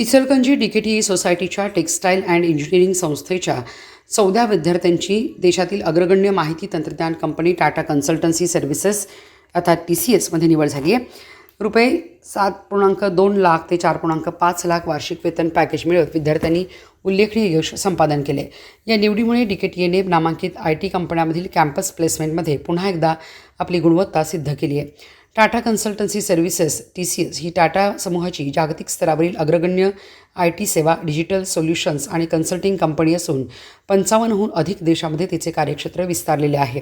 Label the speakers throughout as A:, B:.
A: Ichalkaranji DKTE सोसायटीच्या textile and engineering संस्थेच्या 14 विद्यार्थ्यांची देशातील अग्रगण्य माहिती तंत्रज्ञान कंपनी टाटा कन्सल्टन्सी सर्व्हिसेस अर्थात TCS मध्ये निवड झाली आहे. रुपये 7.2 लाख ते 4.5 लाख वार्षिक वेतन पॅकेज मिळवत विद्यार्थ्यांनी उल्लेखनीय यश संपादन केले. या निवडीमुळे डीकेटीईने नामांकित IT कंपन्यांमधील कॅम्पस प्लेसमेंटमध्ये पुन्हा एकदा आपली गुणवत्ता सिद्ध केली आहे. टाटा कन्सल्टन्सी सर्व्हिसेस TCS ही टाटा समूहाची जागतिक स्तरावरील अग्रगण्य IT सेवा, डिजिटल सोल्युशन्स आणि कन्सल्टिंग कंपनी असून 55हून अधिक देशांमध्ये तिचे कार्यक्षेत्र विस्तारलेले आहे.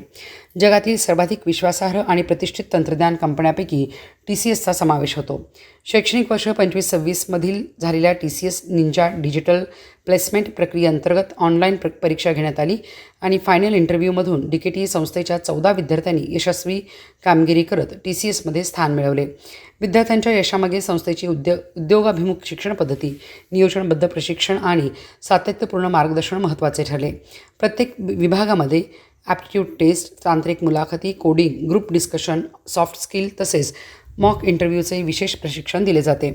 A: जगातील सर्वाधिक विश्वासार्ह आणि प्रतिष्ठित तंत्रज्ञान कंपन्यांपैकी TCSचा समावेश होतो. शैक्षणिक वर्ष 25-26 मधील झालेल्या TCS निंजा डिजिटल प्लेसमेंट प्रक्रियेअंतर्गत ऑनलाईन परीक्षा घेण्यात आली आणि फायनल इंटरव्ह्यूमधून डीकेटीई संस्थेच्या 14 विद्यार्थ्यांनी यशस्वी कामगिरी करत TCSमध्ये स्थान मिळवले. विद्यार्थ्यांच्या यशामागे संस्थेची उद्योगाभिमुख शिक्षण पद्धती, नियोजनबद्ध प्रशिक्षण आणि सातत्यपूर्ण मार्गदर्शन महत्त्वाचे ठरले. प्रत्येक विभागामध्ये ॲप्टिट्यूड टेस्ट, तांत्रिक मुलाखती, coding, group discussion, soft skill तसेच मॉक इंटरव्ह्यूचे विशेष प्रशिक्षण दिले जाते.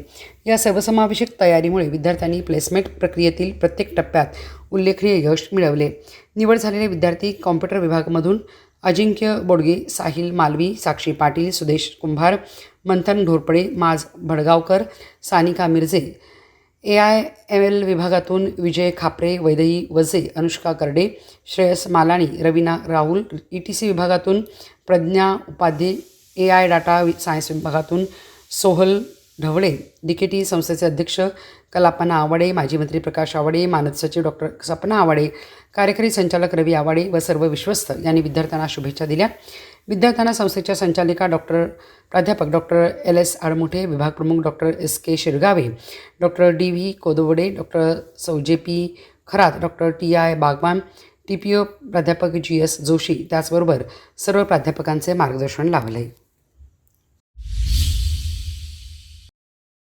A: या सर्वसमावेशक तयारीमुळे विद्यार्थ्यांनी प्लेसमेंट प्रक्रियेतील प्रत्येक टप्प्यात उल्लेखनीय यश मिळवले. निवड झालेले विद्यार्थी कॉम्प्युटर विभागामधून अजिंक्य बोडगे, साहिल मालवी, साक्षी पाटील, सुदेश कुंभार, मंथन ढोरपडे, माज भडगावकर, सानिका मिर्झे, AIML विभागातून विजय खापरे, वैदेही वजे, अनुष्का करडे, श्रेयस मालाणी, रवीना राहुल, ETC विभागातून Pragya Upadhye, AI data science विभागातून सोहल ढवळे, डीकेटीई संस्थेचे अध्यक्ष कलापना आवाडे, माजी मंत्री प्रकाश आवाडे, मानद सचिव डॉक्टर सपना आवाडे, कार्यकारी संचालक रवी आवाडे व सर्व विश्वस्त यांनी विद्यार्थ्यांना शुभेच्छा दिल्या. विद्यार्थ्यांना संस्थेच्या संचालिका प्राध्यापक डॉक्टर LS आडमुठे, विभाग प्रमुख doctor SK Shirgave, doctor DV Kodwade, doctor JP Kharat, doctor TI Bagwan, TPO प्राध्यापक GS जोशी त्याचबरोबर सर्व प्राध्यापकांचे मार्गदर्शन लाभले.